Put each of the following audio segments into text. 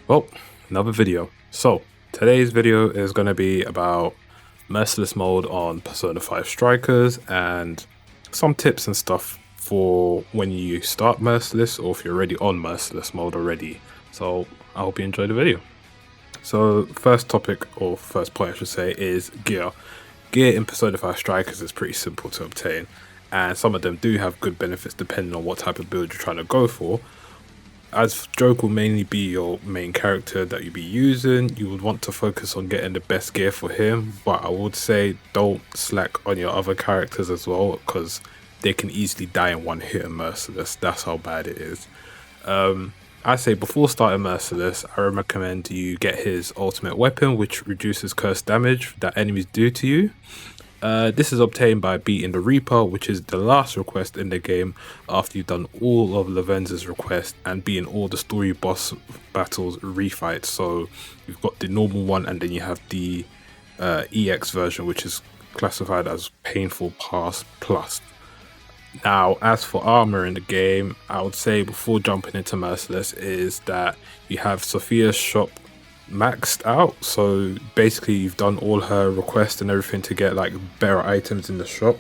Well, another video. So, today's video is going to be about Merciless mode on Persona 5 Strikers and some tips and stuff for when you start Merciless or if you're already on Merciless mode already. So, I hope you enjoy the video. So, first topic, or first point I should say, is gear. Gear in Persona 5 Strikers is pretty simple to obtain, and some of them do have good benefits depending on what type of build you're trying to go for. As Joke will mainly be your main character that you'll be using, you would want to focus on getting the best gear for him, but I would say don't slack on your other characters as well, because they can easily die in one hit in Merciless. That's how bad it is. I say before starting Merciless, I recommend you get his ultimate weapon, which reduces curse damage that enemies do to you. This is obtained by beating the Reaper, which is the last request in the game after you've done all of Lavenza's requests and beating all the story boss battles refights. So you've got the normal one, and then you have the EX version, which is classified as Painful Pass Plus. Now, as for armor in the game, I would say before jumping into Merciless is that you have Sophia's shop maxed out. So basically you've done all her requests and everything to get like better items in the shop,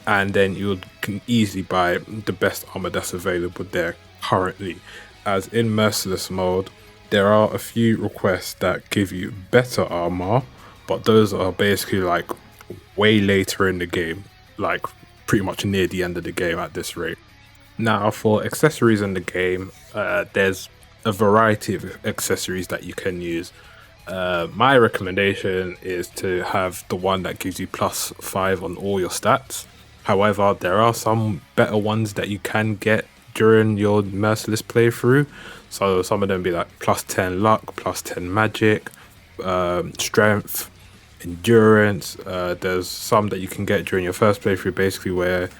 and then you can easily buy the best armor that's available there currently. As in Merciless mode, there are a few requests that give you better armor, but those are basically like way later in the game, like pretty much near the end of the game at this rate. Now, for accessories in the game, there's a variety of accessories that you can use. My recommendation is to have the one that gives you +5 on all your stats. However, there are some better ones that you can get during your Merciless playthrough. So some of them be like +10 luck, +10 magic, strength, endurance. There's some that you can get during your first playthrough, basically where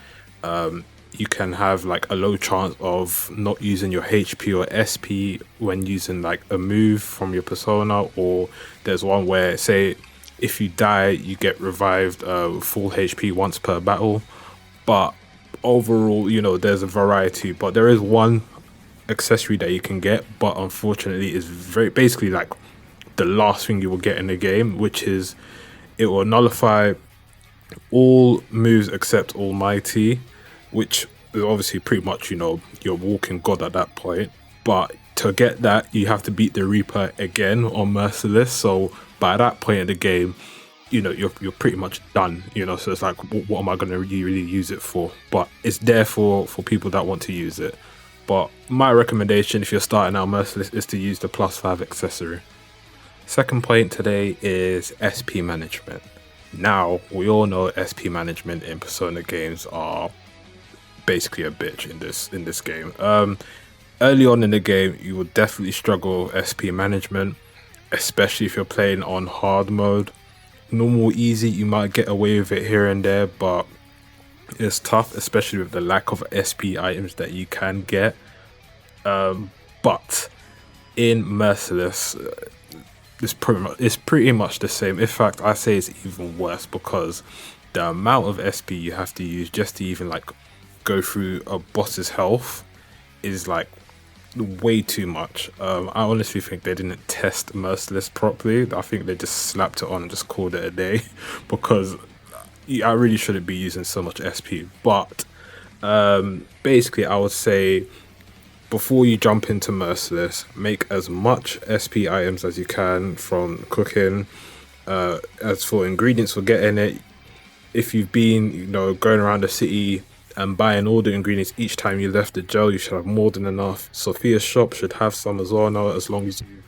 you can have like a low chance of not using your HP or SP when using like a move from your persona. Or there's one where, say, if you die, you get revived full HP once per battle. But overall, you know, there's a variety, but there is one accessory that you can get, but unfortunately is very basically like the last thing you will get in the game, which is it will nullify all moves except Almighty, which is obviously pretty much, you know, you're walking god at that point. But to get that, you have to beat the Reaper again on Merciless. So by that point in the game, you know, you're pretty much done, you know. So it's like, what am I going to really use it for? But it's there for people that want to use it. But my recommendation, if you're starting out Merciless, is to use the +5 accessory. Second point today is SP management. Now, we all know SP management in Persona games are basically a bitch in this game. Early on in the game, you will definitely struggle with SP management, especially if you're playing on hard mode. Normal, easy, you might get away with it here and there, but it's tough, especially with the lack of SP items that you can get. But in Merciless, it's pretty much the same. In fact, I say it's even worse, because the amount of SP you have to use just to even like go through a boss's health is like way too much. I honestly think they didn't test Merciless properly. I think they just slapped it on and just called it a day, because I really shouldn't be using so much SP. But basically, I would say before you jump into Merciless, make as much SP items as you can from cooking. As for ingredients for getting it, if you've been, you know, going around the city and buying all the ingredients each time you left the jail, you should have more than enough. Sophia's shop should have some as well now, as long as you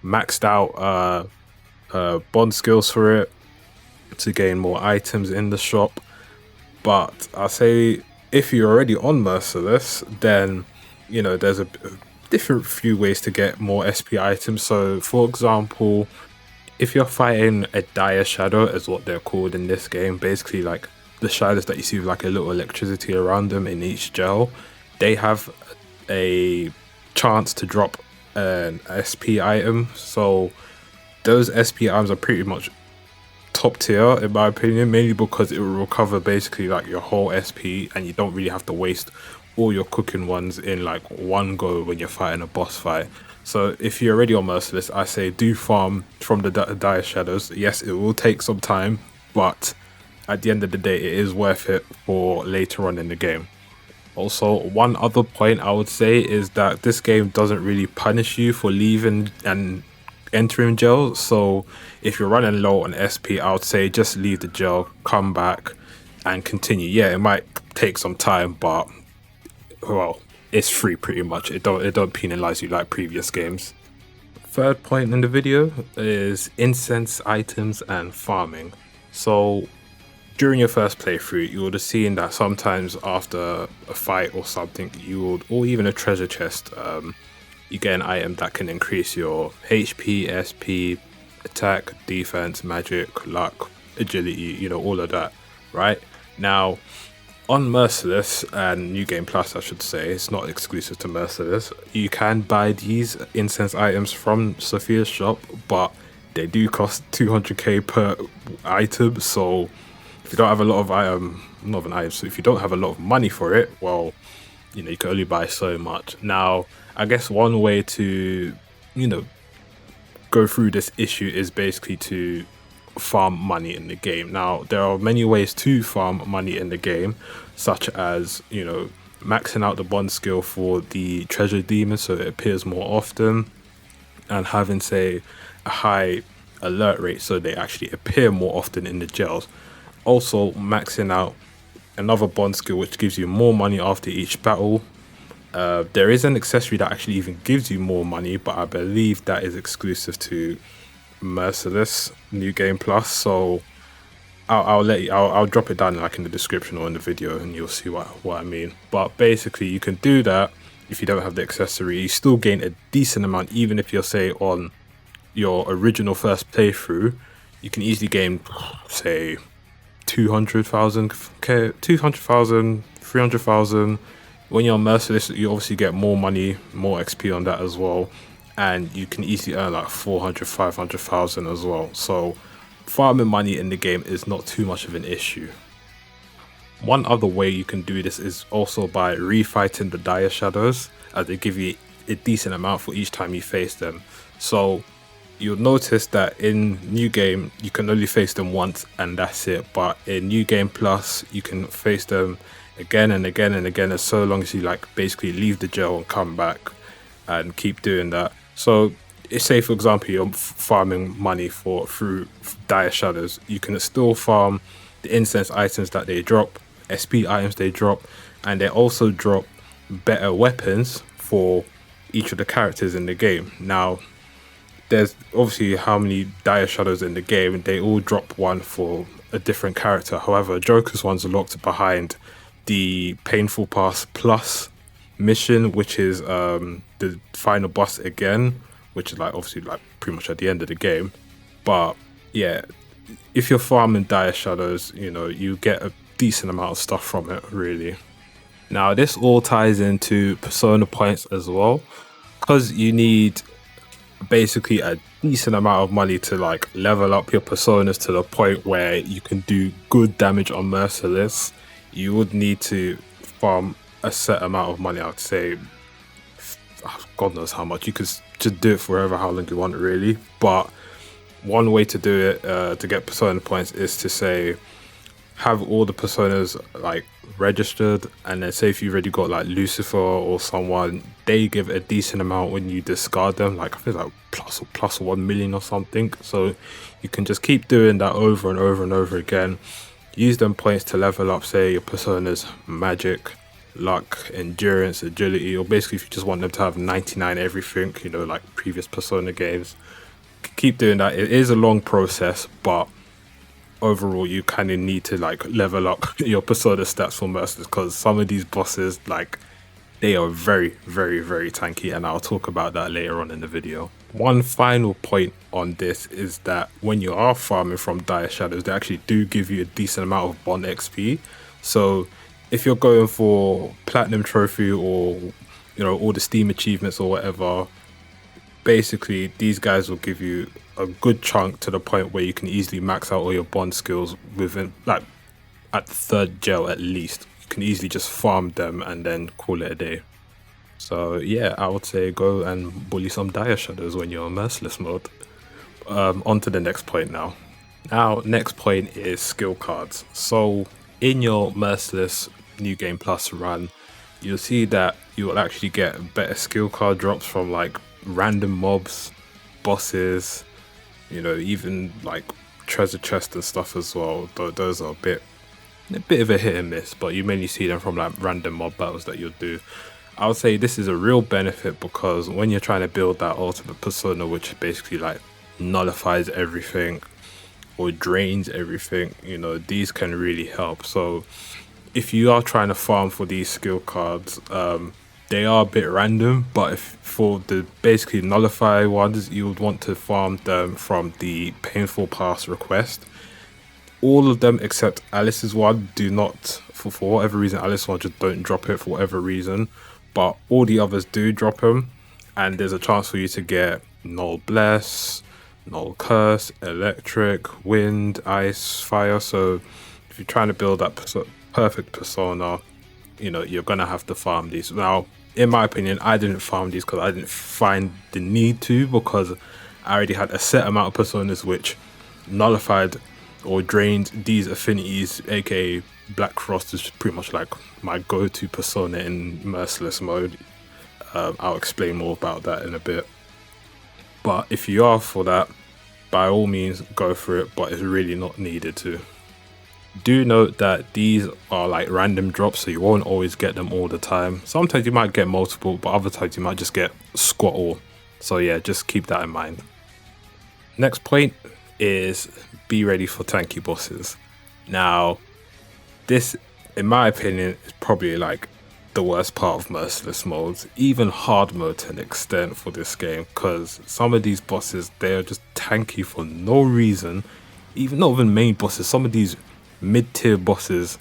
maxed out bond skills for it to gain more items in the shop. But I say if you're already on Merciless, then you know there's a different few ways to get more SP items. So for example, if you're fighting a dire shadow, as what they're called in this game, basically like the shadows that you see with like a little electricity around them in each gel, they have a chance to drop an SP item. So those SP items are pretty much top tier in my opinion, mainly because it will recover basically like your whole SP, and you don't really have to waste all your cooking ones in like one go when you're fighting a boss fight. So if you're already on Merciless, I say do farm from the Dire Shadows. Yes, it will take some time, but at the end of the day, it is worth it for later on in the game. Also, one other point I would say is that this game doesn't really punish you for leaving and entering jail. So if you're running low on SP, I would say just leave the jail, come back, and continue. Yeah, it might take some time, but well, it's free pretty much. It don't penalize you like previous games. Third point in the video is incense items and farming. So during your first playthrough, you would have seen that sometimes after a fight or something, or even a treasure chest, you get an item that can increase your HP, SP, attack, defense, magic, luck, agility, all of that, right? Now, on Merciless and New Game Plus, I should say, it's not exclusive to Merciless, you can buy these incense items from Sophia's shop, but they do cost 200k per item, so if you don't have a lot of so if you don't have a lot of money for it, well, you can only buy so much. Now, I guess one way to, go through this issue is basically to farm money in the game. Now, there are many ways to farm money in the game, such as, maxing out the bond skill for the treasure demon so it appears more often, and having, say, a high alert rate so they actually appear more often in the jails. Also, maxing out another bond skill which gives you more money after each battle. There is an accessory that actually even gives you more money, but I believe that is exclusive to Merciless New Game Plus. So I'll drop it down like in the description or in the video, and you'll see what I mean. But basically, you can do that if you don't have the accessory. You still gain a decent amount, even if you're, say, on your original first playthrough. You can easily gain, say, 200,000, 300,000. When you're on Merciless, you obviously get more money, more XP on that as well, and you can easily earn like 400, 500,000 as well. So farming money in the game is not too much of an issue. One other way you can do this is also by refighting the Dire Shadows, as they give you a decent amount for each time you face them. So you'll notice that in New Game, you can only face them once and that's it. But in New Game Plus, you can face them again and again and again, as so long as you basically leave the jail and come back and keep doing that. So say, for example, you're farming money through Dire Shadows, you can still farm the incense items that they drop, SP items they drop, and they also drop better weapons for each of the characters in the game. Now, there's obviously how many Dire Shadows in the game, they all drop one for a different character. However, Joker's one's locked behind the Painful Pass Plus mission, which is the final boss again, which is obviously pretty much at the end of the game. But yeah, if you're farming Dire Shadows, you get a decent amount of stuff from it, really. Now, this all ties into persona points as well, because you need basically a decent amount of money to level up your personas to the point where you can do good damage on Merciless. You would need to farm a set amount of money. I'd say God knows how much. You could just do it forever, how long you want, really. But one way to do it to get persona points is to, say, have all the personas registered, and then say if you've already got Lucifer or someone, they give a decent amount when you discard them, I think plus 1 million or something. So you can just keep doing that over and over and over again. Use them points to level up, say, your personas magic, luck, endurance, agility, or basically if you just want them to have 99 everything, like previous Persona games. Keep doing that. It is a long process, but overall you kind of need to level up your Persona stats for Merciless, because some of these bosses, they are very, very, very tanky, and I'll talk about that later on in the video. One final point on this is that when you are farming from Dire Shadows, they actually do give you a decent amount of bond XP. So if you're going for Platinum Trophy or, all the Steam achievements or whatever, basically these guys will give you a good chunk to the point where you can easily max out all your bond skills within, at the third jail at least. You can easily just farm them and then call it a day. So yeah, I would say go and bully some dire shadows when you're on Merciless mode. On to the next point now. Now, next point is skill cards. So in your Merciless New Game Plus run, you'll see that you will actually get better skill card drops from like random mobs, bosses, even like treasure chest and stuff as well. Those are a bit of a hit and miss, but you mainly see them from like random mob battles that you'll do. I would say this is a real benefit because when you're trying to build that ultimate persona, which basically like nullifies everything or drains everything, these can really help. So if you are trying to farm for these skill cards, they are a bit random, but if for the basically nullify ones, you would want to farm them from the painful pass request. All of them except Alice's one do not, for whatever reason, Alice's one just don't drop it for whatever reason, but all the others do drop them, and there's a chance for you to get Null Bless, Null Curse, Electric, Wind, Ice, Fire. So if you're trying to build that perfect persona, you're gonna have to farm these. Now, in my opinion, I didn't farm these because I didn't find the need to, because I already had a set amount of personas which nullified or drained these affinities, aka Black Frost is pretty much like my go-to persona in Merciless mode. I'll explain more about that in a bit. But if you are for that, by all means go for it, but it's really not needed to. Do note that these are like random drops, so you won't always get them all the time. Sometimes you might get multiple, but other times you might just get squat all. So yeah, just keep that in mind. Next point is be ready for tanky bosses. Now, this, in my opinion, is probably like the worst part of Merciless modes, even hard mode to an extent for this game, because some of these bosses, they are just tanky for no reason. Even not even main bosses, some of these mid-tier bosses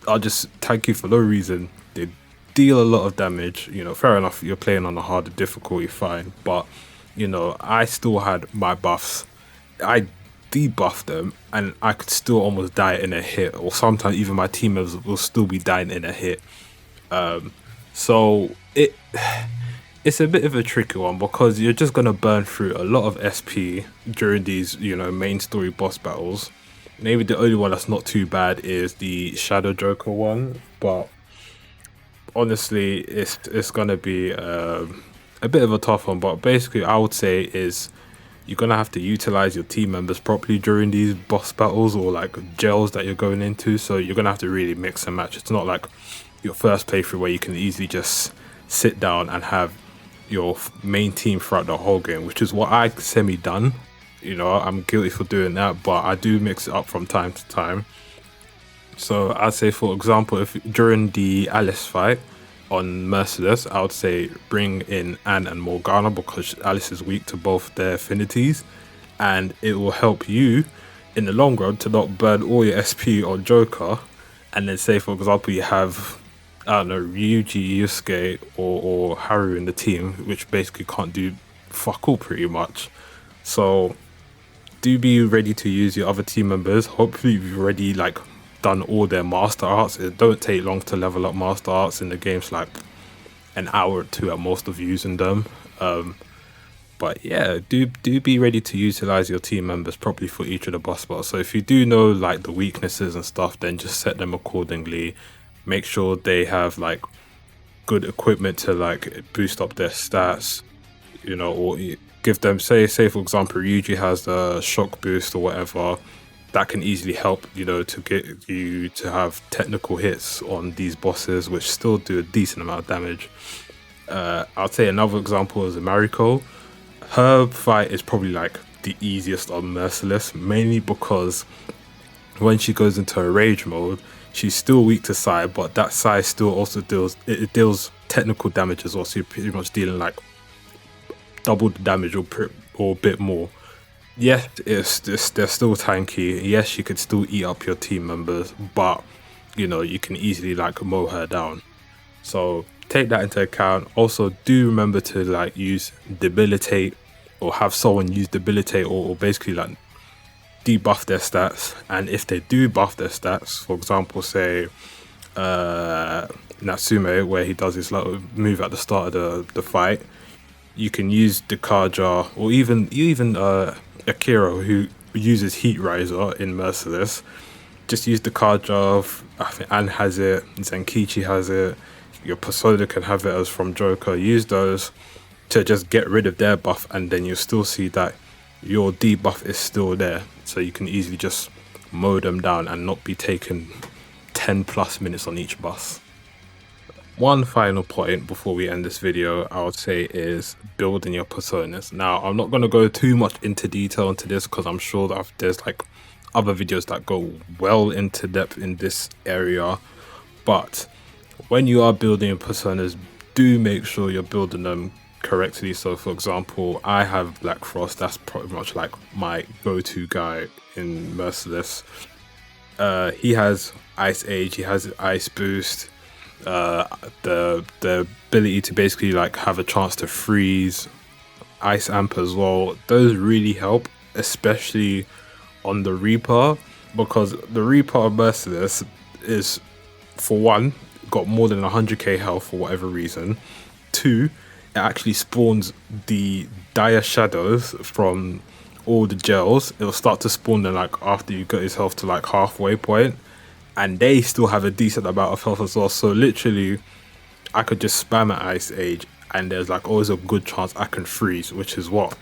are just tanky for no reason. They deal a lot of damage. Fair enough, you're playing on a harder difficulty, fine, but I still had my buffs. I debuffed them and I could still almost die in a hit, or sometimes even my team members will still be dying in a hit. So it's a bit of a tricky one because you're just gonna burn through a lot of SP during these main story boss battles. Maybe the only one that's not too bad is the Shadow Joker one, but honestly it's gonna be a bit of a tough one. But basically I would say is you're gonna have to utilize your team members properly during these boss battles or like jails that you're going into. So you're gonna have to really mix and match. It's not like your first playthrough where you can easily just sit down and have your main team throughout the whole game, which is what I semi-done. I'm guilty for doing that, but I do mix it up from time to time. So I'd say, for example, if during the Alice fight on Merciless, I would say bring in Anne and Morgana because Alice is weak to both their affinities, and it will help you in the long run to not burn all your SP on Joker. And then say, for example, you have, I don't know, Ryuji, Yusuke, or Haru in the team, which basically can't do fuck all pretty much. So do be ready to use your other team members. Hopefully you've already like done all their master arts. It don't take long to level up master arts in the game's like an hour or two at most of using them. But yeah, do be ready to utilize your team members properly for each of the boss battles. So if you do know like the weaknesses and stuff, then just set them accordingly. Make sure they have like good equipment to like boost up their stats, or give them, say for example, Ryuji has the shock boost or whatever. That can easily help, to get you to have technical hits on these bosses, which still do a decent amount of damage. I'll say another example is Mariko. Her fight is probably like the easiest on Merciless, mainly because when she goes into a rage mode, she's still weak to Sai, but that Sai still also deals technical damage as well. So you're pretty much dealing like double the damage or a bit more. Yes, they're still tanky. Yes, you could still eat up your team members, but you can easily like mow her down. So take that into account. Also, do remember to like use debilitate or have someone use debilitate or basically like debuff their stats. And if they do buff their stats, for example, say Natsume, where he does his little move at the start of the fight. You can use the Kaja, or even Akira, who uses Heat Riser in Merciless. Just use the Kaja. I think Anne has it, Zenkichi has it. Your Persona can have it as from Joker. Use those to just get rid of their buff, and then you'll still see that your debuff is still there, so you can easily just mow them down and not be taking 10 plus minutes on each boss. One final point before we end this video, I would say, is building your personas. Now, I'm not going to go too much into detail into this because I'm sure that there's like other videos that go well into depth in this area, but when you are building your personas, do make sure you're building them correctly. So for example, I have Black Frost. That's pretty much like my go-to guy in Merciless. He has Ice Age, he has Ice Boost, the ability to basically like have a chance to freeze, Ice Amp as well. Those really help, especially on the Reaper, because the Reaper of Merciless is, for one, got more than 100k health for whatever reason. Two, it actually spawns the dire shadows from all the gels. It'll start to spawn them like after you get his health to like halfway point, and they still have a decent amount of health as well. So literally I could just spam at Ice Age and there's like always a good chance I can freeze, which is what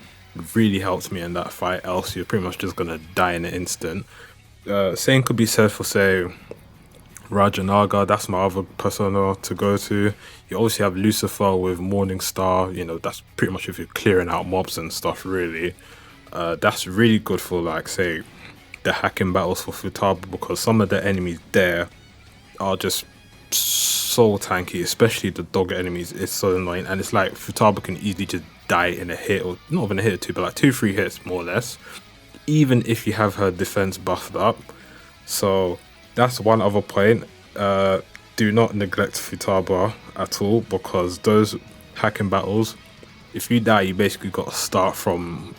really helps me in that fight. Else you're pretty much just gonna die in an instant. Same could be said for, say, Rajanaga. That's my other persona to go to. You obviously have Lucifer with Morning Star. You know, that's pretty much if you're clearing out mobs and stuff, really. That's really good for, like, say, the hacking battles for Futaba, because some of the enemies there are just so tanky, especially the dog enemies. It's so annoying, and it's like Futaba can easily just die in a hit, or not even a hit or two, but like 2-3 hits more or less, even if you have her defense buffed up. So that's one other point. Do not neglect Futaba at all, because those hacking battles, if you die, you basically got to start from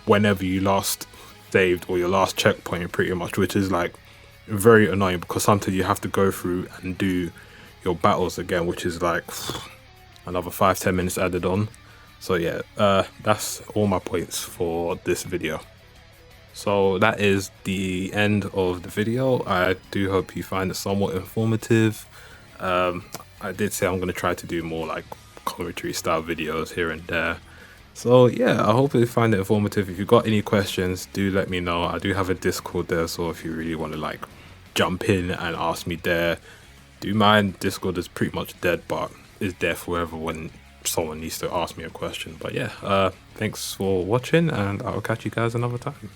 whenever you last saved, or your last checkpoint pretty much, which is like very annoying, because sometimes you have to go through and do your battles again, which is like another 5-10 minutes added on. So yeah, that's all my points for this video. So that is the end of the video. I do hope you find it somewhat informative. I did say I'm going to try to do more like commentary style videos here and there. So yeah, I hope you find it informative. If you've got any questions, do let me know. I do have a Discord there, so if you really want to like jump in and ask me there, do mind. Discord is pretty much dead, but is there forever when someone needs to ask me a question. But yeah, thanks for watching, and I'll catch you guys another time.